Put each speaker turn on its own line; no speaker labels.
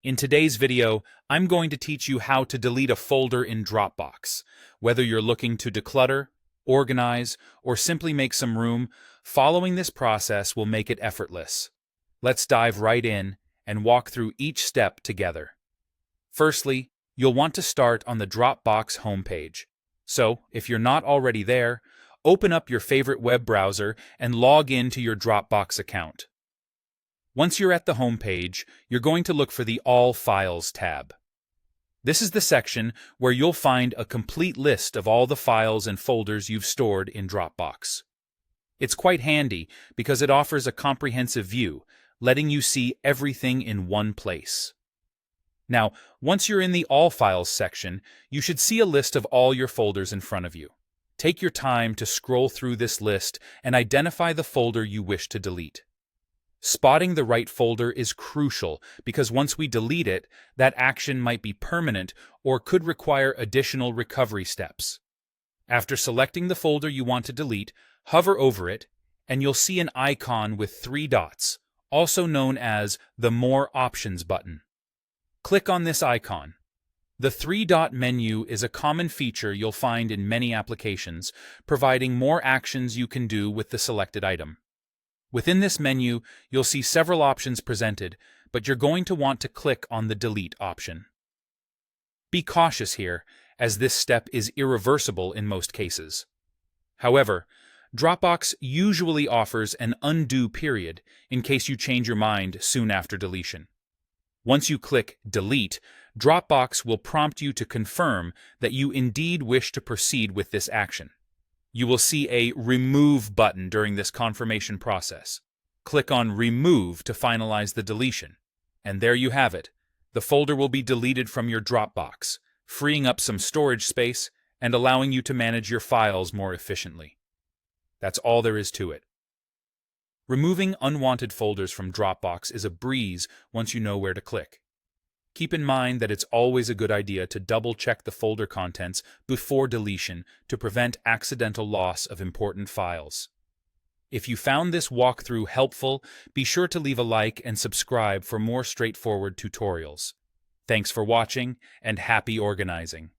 In today's video, I'm going to teach you how to delete a folder in Dropbox. Whether you're looking to declutter, organize, or simply make some room, following this process will make it effortless. Let's dive right in and walk through each step together. Firstly, you'll want to start on the Dropbox homepage. So, if you're not already there, open up your favorite web browser and log in to your Dropbox account. Once you're at the home page, you're going to look for the All Files tab. This is the section where you'll find a complete list of all the files and folders you've stored in Dropbox. It's quite handy because it offers a comprehensive view, letting you see everything in one place. Now, once you're in the All Files section, you should see a list of all your folders in front of you. Take your time to scroll through this list and identify the folder you wish to delete. Spotting the right folder is crucial because once we delete it, that action might be permanent or could require additional recovery steps. After selecting the folder you want to delete, hover over it, and you'll see an icon with 3 dots, also known as the More Options button. Click on this icon. The 3-dot menu is a common feature you'll find in many applications, providing more actions you can do with the selected item. Within this menu, you'll see several options presented, but you're going to want to click on the Delete option. Be cautious here, as this step is irreversible in most cases. However, Dropbox usually offers an undo period in case you change your mind soon after deletion. Once you click Delete, Dropbox will prompt you to confirm that you indeed wish to proceed with this action. You will see a Remove button during this confirmation process. Click on Remove to finalize the deletion. And there you have it. The folder will be deleted from your Dropbox, freeing up some storage space and allowing you to manage your files more efficiently. That's all there is to it. Removing unwanted folders from Dropbox is a breeze once you know where to click. Keep in mind that it's always a good idea to double-check the folder contents before deletion to prevent accidental loss of important files. If you found this walkthrough helpful, be sure to leave a like and subscribe for more straightforward tutorials. Thanks for watching, and happy organizing!